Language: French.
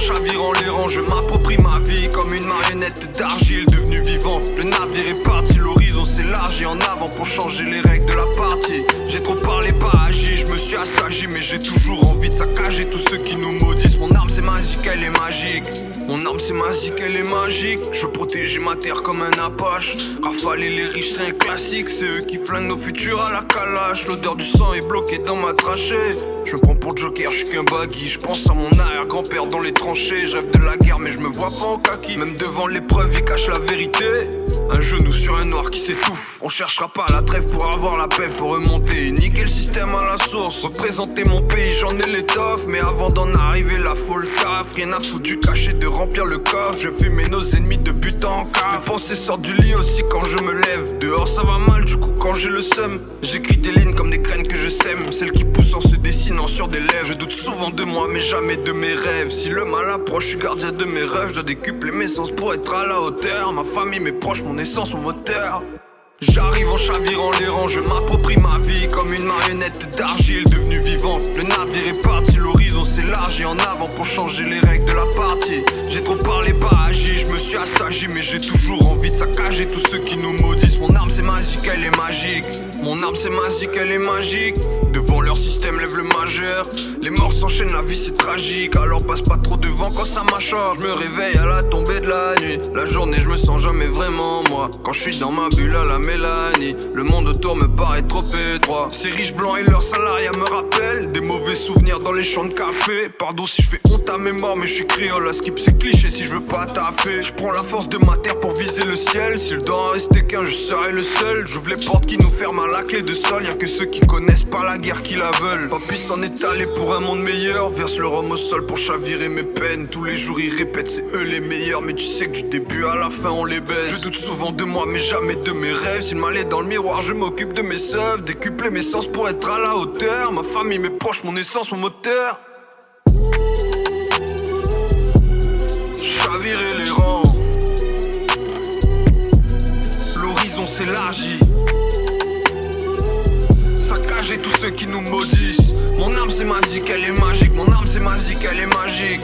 chavirant les rangs, je m'approprie ma vie comme une marionnette d'argile devenue vivante. Le navire est parti, l'horizon s'élargit en avant pour changer les règles de la partie. J'ai trop parlé, pas agi, je me suis assagi, mais j'ai toujours envie de saccager tous ceux qui nous maudissent. Mon arme c'est magique, elle est magique. Mon arme c'est magique, elle est magique. Je veux protéger ma terre comme un apache. Rafaler les riches c'est un classique, c'est eux qui flinguent nos futurs à la calache. L'odeur du sang est bloquée dans ma trachée. Je me prends pour Joker, je suis qu'un baggy. Je pense à mon arrière-grand-père dans les tranchées. Je rêve de la guerre mais je me vois pas en kaki. Même devant l'épreuve il cache la vérité. Un genou sur un noir qui s'étouffe. On cherchera pas la trêve pour avoir la paix. Faut remonter, niquer le système à la source. Représenter mon pays, j'en ai l'étoffe. Mais avant d'en arriver là faut le taf. Rien à foutre du cachet de remplir le coffre. Je fume nos ennemis de but en cave. Mes pensées sortent du lit aussi quand je me lève. Dehors ça va mal du coup quand j'ai le seum. J'écris des lignes comme des graines que je sème. Celles qui poussent en se dessinant sur des lèvres. Je doute souvent de moi mais jamais de mes rêves. Si le mal approche, je suis gardien de mes rêves. Je dois décupler mes sens pour être à la hauteur. Ma famille, mes proches, mon essence, mon moteur. J'arrive en chavirant les rangs, je m'approprie ma vie comme une marionnette d'argile devenue vivante. Le navire est parti, l'horizon s'élargit en avant pour changer les règles de la partie. J'ai trop parlé, pas agi, je me suis assagi, mais j'ai toujours envie de saccager tous ceux qui nous maudissent. Mon arme c'est magique, elle est magique. Mon arme c'est magique, elle est magique. Devant leur système, lève le majeur. Les morts s'enchaînent, la vie c'est tragique. Alors passe pas trop devant quand ça m'acharge. Je me réveille à la tombée de la nuit. La journée je me sens jamais vraiment moi. Quand je suis dans ma bulle à la Mélanie, le monde autour me paraît trop étroit. Ces riches blancs et leurs salariés me rappellent des mauvais souvenirs dans les champs de café. Pardon si je fais honte à mes morts, mais je suis créole. À skip c'est cliché si je veux pas taffer. Je prends la force de ma terre pour viser le ciel. Si je dois en rester qu'un, je serai le seul. J'ouvre les portes qui nous ferment à la clé de sol. Y'a que ceux qui connaissent pas la guerre qui la veulent. Papy s'en est allé pour un monde meilleur. Verse le rhum au sol pour chavirer mes peines. Tous les jours ils répètent c'est eux les meilleurs. Mais tu sais que du début à la fin on les baisse. Je doute souvent de moi mais jamais de mes rêves. Si le mal est dans le miroir, je m'occupe de mes œuvres. Décupler mes sens pour être à la hauteur. Ma famille, mes proches, mon essence, mon moteur. Chavirer les rangs. L'horizon s'élargit. Saccager tous ceux qui nous maudissent. Mon arme c'est magique, elle est magique. Mon arme c'est magique, elle est magique.